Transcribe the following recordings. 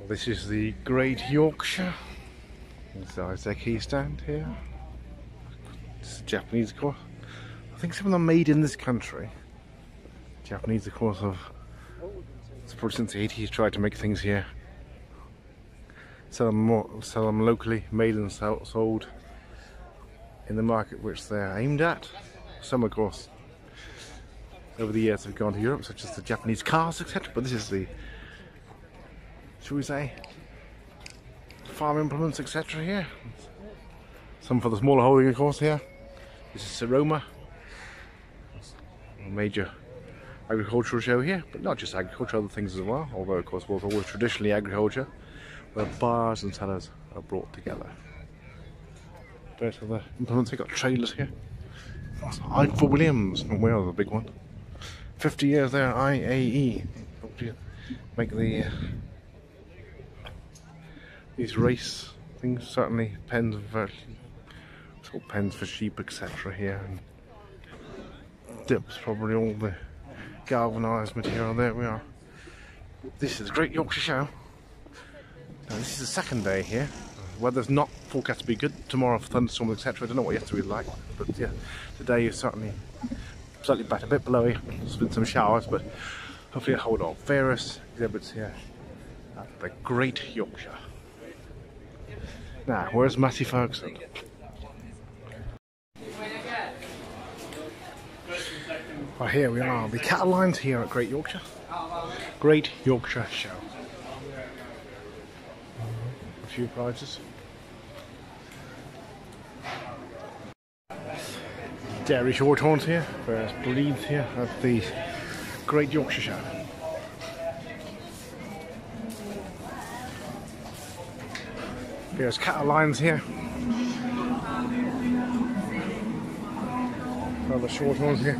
This is the Great Yorkshire. There's their key stand here. This is Japanese, of course. I think some of them are made in this country. Japanese, of course, have probably since the 80s tried to make things here. Sell them locally, made and sold in the market which they're aimed at. Some, of course, over the years have gone to Europe, such as the Japanese cars, etc. But this is the, shall we say, farm implements, etc. here. Some for the smaller holding, of course, here. This is Aroma, a major agricultural show here, but not just agriculture, other things as well. Although, of course, was always traditionally agriculture, where buyers and sellers are brought together. Both of the implements, they've got trailers here. I for Williams from Wales, a big one. 50 years there, IAE. Make the these race things, certainly pens for sheep, etc. here. And dips probably all the galvanised material. There we are. This is the Great Yorkshire Show. Now, this is the second day here. Weather's not forecast to be good. Tomorrow for thunderstorms, etc. I don't know what yesterday was like, but yeah, today is certainly slightly better, a bit blowy. There's been some showers, but hopefully it'll hold on. Farriers exhibits here at the Great Yorkshire. Now, where's Matty Ferguson? Well, here we are, the cattle lines here at Great Yorkshire. Great Yorkshire Show. A few prizes. Dairy shorthorns here, various breeds here at the Great Yorkshire Show. There's cattle lines here. Other shorthorns here.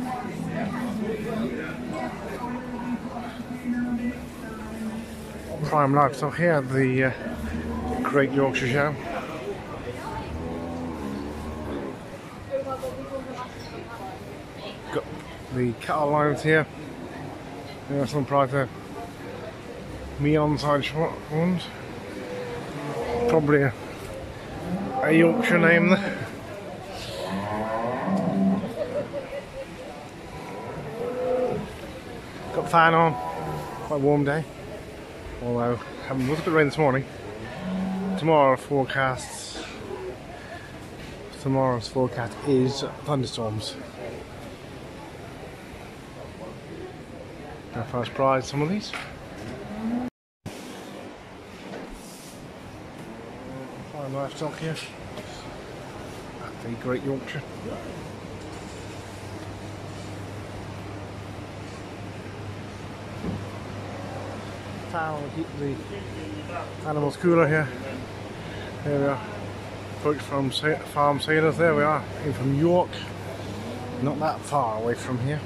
Prime livestock here at the Great Yorkshire Show. Got the cattle lines here. There's some price there. Me on side ones. Probably a Yorkshire name there. Got fan on. Quite a warm day. Although having a little bit of rain this morning. Tomorrow's forecast is thunderstorms. Our first prize, some of these. Fine livestock here at the Great Yorkshire. Fowl, keep the animals cooler here. There we are. Folks from Farm Sailors, there we are. Came from York. Not that far away from here.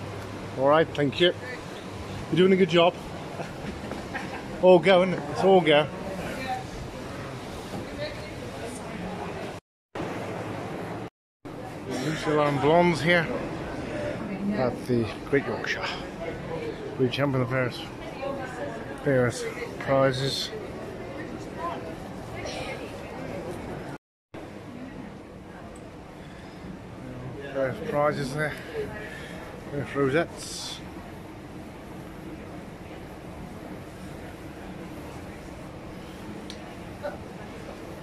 Alright, thank you. You're doing a good job. All going, it's all go. Michelin Blondes here at the Great Yorkshire. We jump in the various prizes. Various prizes there. Various rosettes.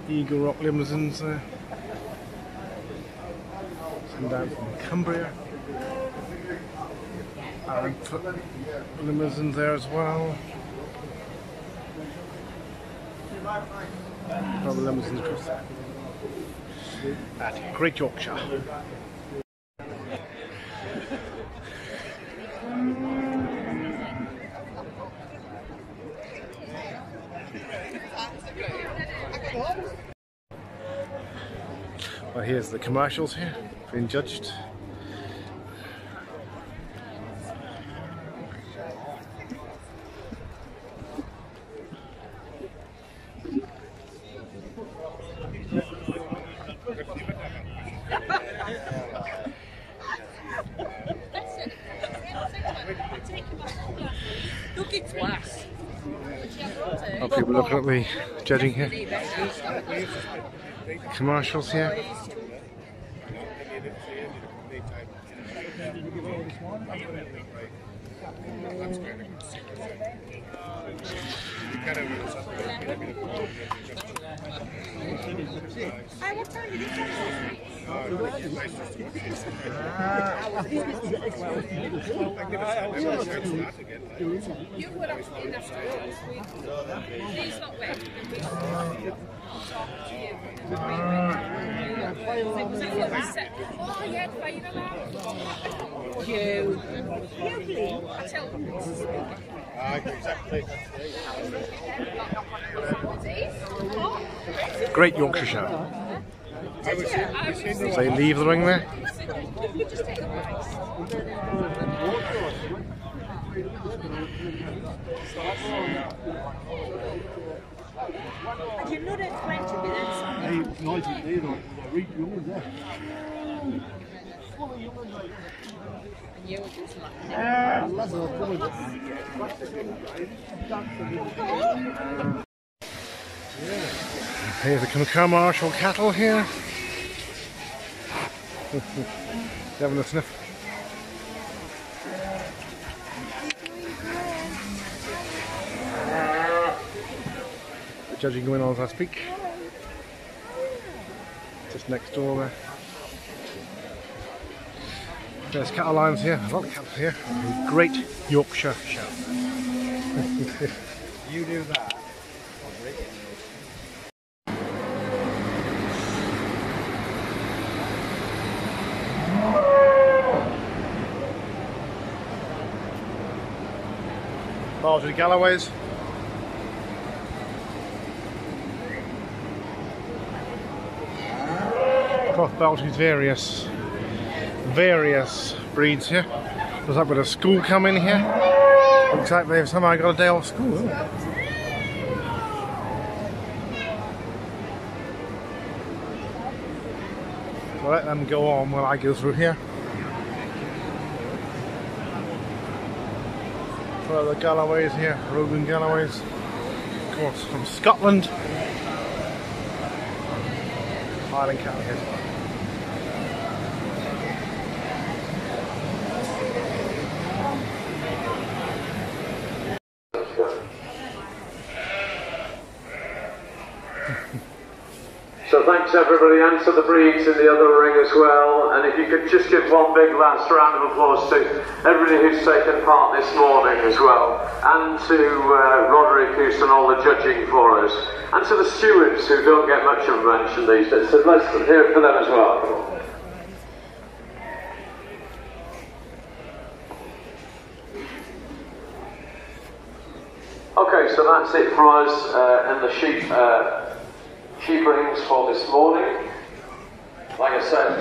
Eagle Rock limousines there. Some down from Cumbria. And limousines there as well. Other limousines across there. At Great Yorkshire. Well, here's the commercials here, being judged. Look, it's wax. A lot of people looking at the judging here. Commercials here. Great Yorkshire Show. So you leave the ring there. Here's the commercial cattle here. Having a sniff. The judging going on as I speak. Just next door there. There's cattle lines here, a lot of cattle here. The Great Yorkshire Show. You do that. Miles with Galloways. Cloth Belgians, various breeds here. Looks like with a school coming here. Looks like they've somehow got a day off school, isn't it? So let them go on while I go through here. Further Galloways here, Rogan Galloways, of course from Scotland. Highland cattle here. So thanks everybody, and to the breeds in the other ring as well. And if you could just give one big last round of applause to everybody who's taken part this morning as well, and to Roderick who's done all the judging for us, and to the stewards who don't get much of a mention these days. So let's hear it for them as well. Okay, so that's it for us in the sheep rings for this morning. Like I said,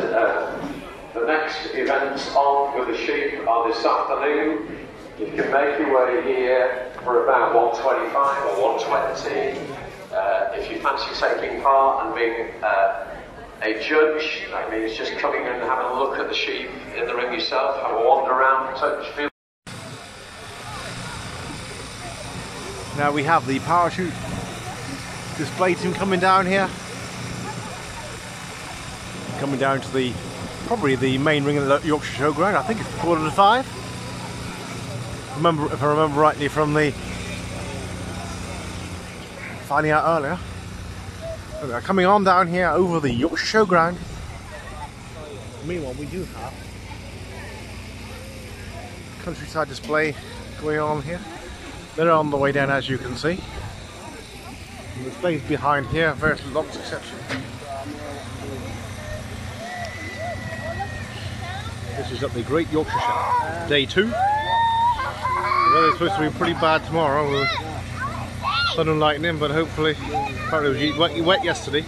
the next events on with the sheep are this afternoon. You can make your way here for about 1:25 or 1:20. If you fancy taking part and being a judge, that means just coming and having a look at the sheep in the ring yourself, have a wander around, touch, feel. Now we have the parachute display team coming down here. Coming down to the probably the main ring of the Yorkshire Showground. I think it's 4:45. If I remember rightly from the finding out earlier. So they're coming on down here over the Yorkshire Showground. Meanwhile, we do have countryside display going on here. They're on the way down, as you can see. And the space behind here, various locks, etc. This is at the Great Yorkshire Show, day 2. The weather's supposed to be pretty bad tomorrow with sun and lightning, but hopefully, apparently it was wet yesterday.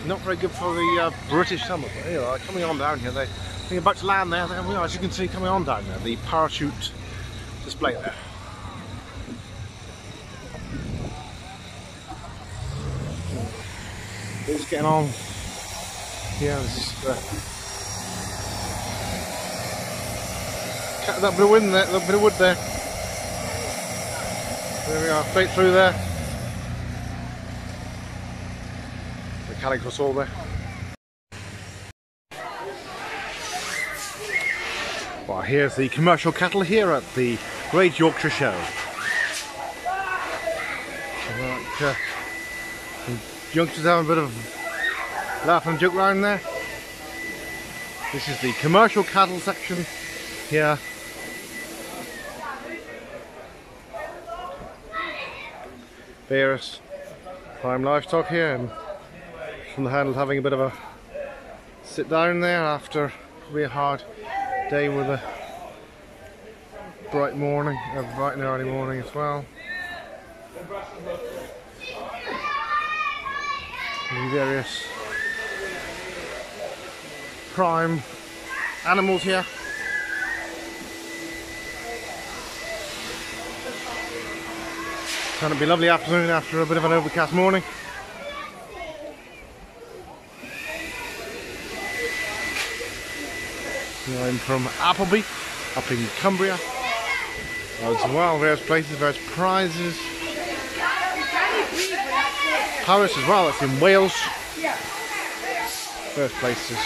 Not very good for the British summer, but here they are coming on down here. They're about to land there. There we are, as you can see, coming on down there. The parachute display there. It's getting on. Yeah, that bit of wind there, that bit of wood there. There we are, straight through there. Mechanical saw there. Well, here's the commercial cattle here at the Great Yorkshire Show. Right, youngsters having a bit of laugh and joke around there. This is the commercial cattle section here. Various prime livestock here, and from the handle having a bit of a sit down there after probably a hard day with a bright morning, bright and early morning as well. And various prime animals here. It's going to be a lovely afternoon after a bit of an overcast morning. I'm from Appleby, up in Cumbria. As well, various places, various prizes. Paris as well, that's in Wales. Various places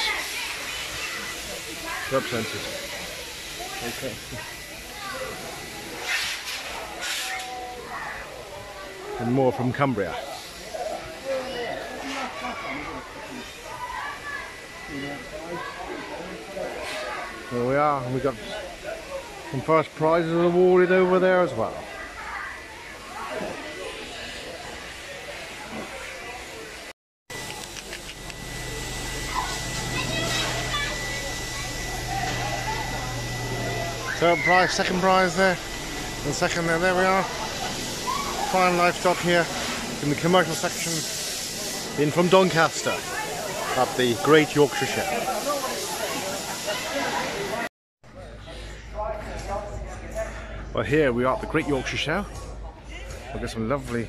represented. Okay. And more from Cumbria. There we are, and we got some first prizes awarded over there as well. Third prize, second prize there, and second there, there we are. Fine livestock here in the commercial section in from Doncaster at the Great Yorkshire Show. Well, here we are at the Great Yorkshire Show. We've got some lovely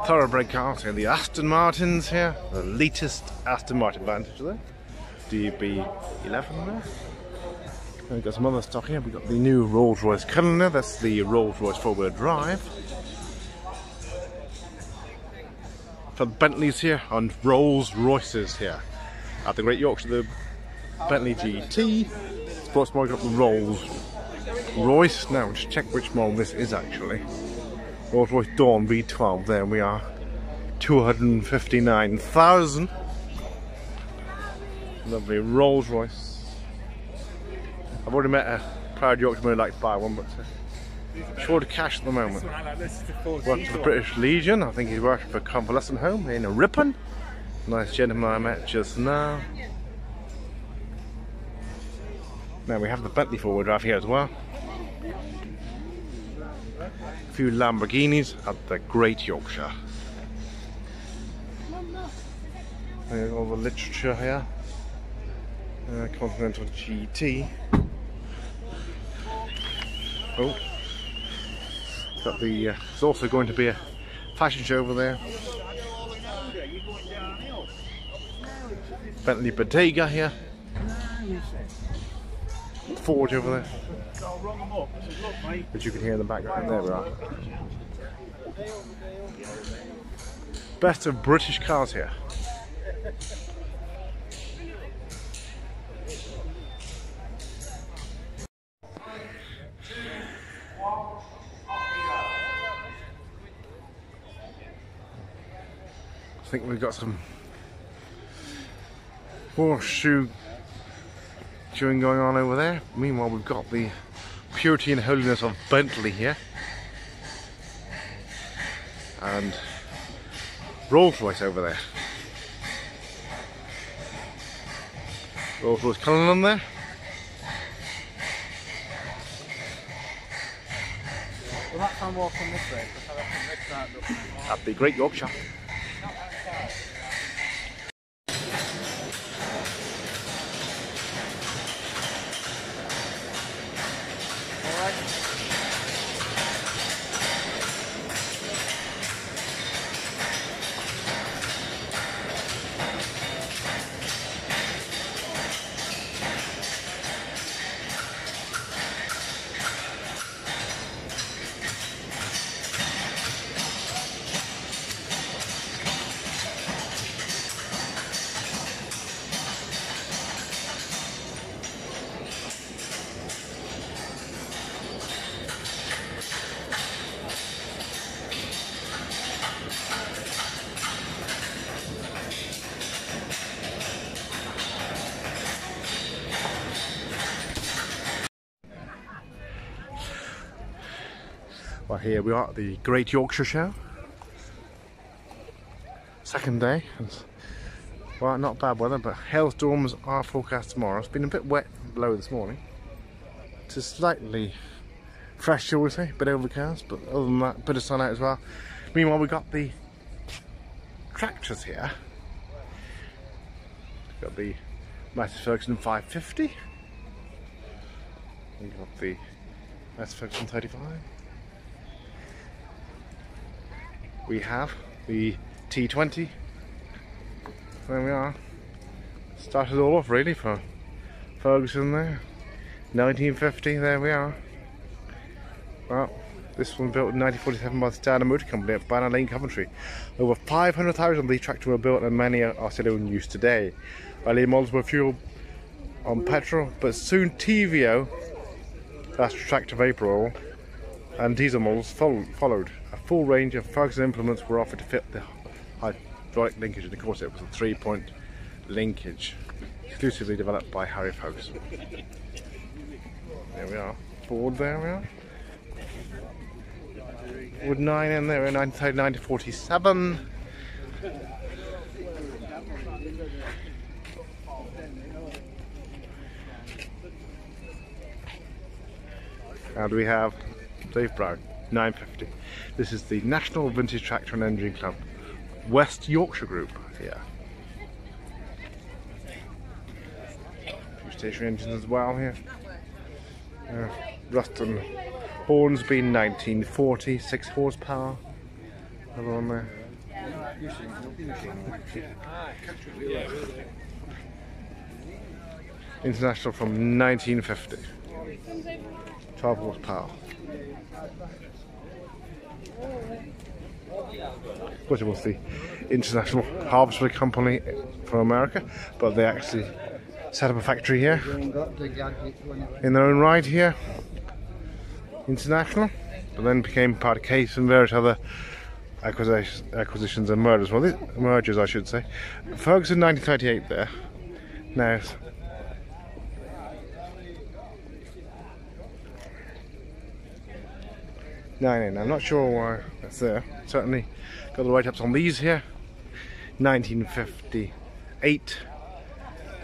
thoroughbred cars here. The Aston Martins here, the latest Aston Martin Vantage there. DB11 there. And we've got some other stock here. We've got the new Rolls Royce Cullinan. That's the Rolls Royce four-wheel drive. For the Bentleys here and Rolls Royces here at the Great Yorkshire. The Bentley GT. Sports market up the Rolls Royce. Now just check which model this is actually. Rolls Royce Dawn V12. There we are. 259,000. Lovely Rolls Royce. I've already met a proud Yorkshireman who'd like to buy one, but short of cash at the moment. Worked for the British Legion. I think he's working for a convalescent home in Ripon. Nice gentleman I met just now. Now we have the Bentley four-wheel drive here as well. A few Lamborghinis at the Great Yorkshire. There's all the literature here. Continental GT. Oh, got the. There's also going to be a fashion show over there. Bentley Bodega here. Forge over there. But you can hear in the background. There we are. Best of British cars here. I think we've got some horseshoe chewing going on over there. Meanwhile, we've got the purity and holiness of Bentley here, and Rolls Royce over there. Rolls Royce Cullinan there. Well, that's on walking this way. At the Great Yorkshire. Well, here we are at the Great Yorkshire Show. Second day. Well, not bad weather, but hailstorms are forecast tomorrow. It's been a bit wet and blowy this morning. It's slightly fresh, shall we say, a bit overcast, but other than that, a bit of sun out as well. Meanwhile, we've got the tractors here. We've got the Massey Ferguson 550. We've got the Massey Ferguson 35. We have the T20. There we are. Started all off really for Ferguson there. 1950, there we are. Well, this one built in 1947 by the Standard Motor Company at Banner Lane, Coventry. Over 500,000 of these tractors were built and many are still in use today. Early models were fueled on petrol, but soon TVO, that's tractor vapor oil, and diesel models followed. A full range of Ferguson implements were offered to fit the hydraulic linkage, and of course it was a 3-point linkage, exclusively developed by Harry Ferguson. There we are, Ford there we are. Ford 9 in there in 1947. Now do we have Dave Brown 950. This is the National Vintage Tractor and Engine Club West Yorkshire Group here. Two stationary engines as well here. Ruston Hornsby 1940, 6 horsepower. Another one there. International from 1950. 12 horsepower. Of course it was the International Harvester Company from America, but they actually set up a factory here in their own right here. International, but then became part of Case and various other acquisitions and mergers. Well, mergers I should say. Ferguson 1938 there. Now I'm not sure why that's there. Certainly got the write-ups on these here. 1958,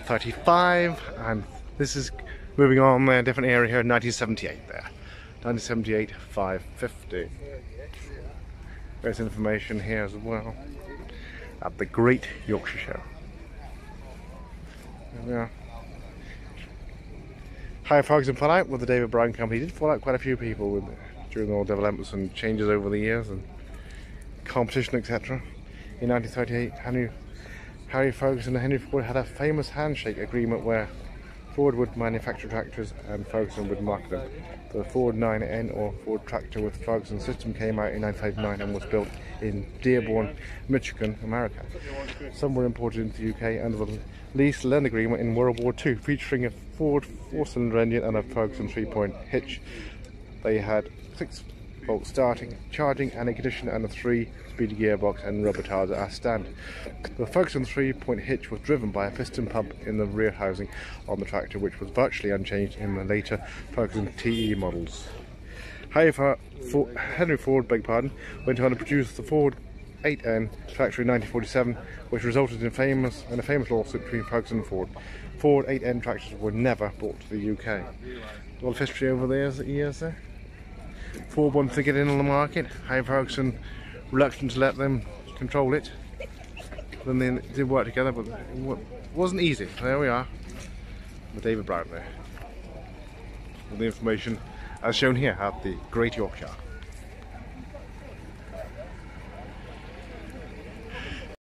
35, and this is moving on there, different area here, 1978 there. 1978, 550. There's information here as well at the Great Yorkshire Show. There we are. Harry Ferguson fell out with the David Brown Company. He did fall out quite a few people during all developments and changes over the years and competition, etc. In 1938, Harry Ferguson and Henry Ford had a famous handshake agreement where Ford would manufacture tractors and Ferguson would market them. The Ford 9N or Ford tractor with Ferguson system came out in 1959 and was built in Dearborn, Michigan, America. Some were imported into the UK under the lease-lend agreement in World War II, featuring a Ford 4-cylinder engine and a Ferguson 3-point hitch. They had 6-volt starting, charging and ignition, and a 3-speed gearbox and rubber tires as standard. The Ferguson 3-point hitch was driven by a piston pump in the rear housing on the tractor, which was virtually unchanged in the later Ferguson TE models. However, Henry Ford went on to produce the Ford 8N tractor in 1947, which resulted in a famous lawsuit between Ferguson and Ford. Ford 8N tractors were never brought to the UK. A lot of history over the years there. Ford wanted to get in on the market. Harry Ferguson reluctant to let them control it. Then they did work together, but it wasn't easy. There we are, with David Brown there. All the information as shown here at the Great Yorkshire.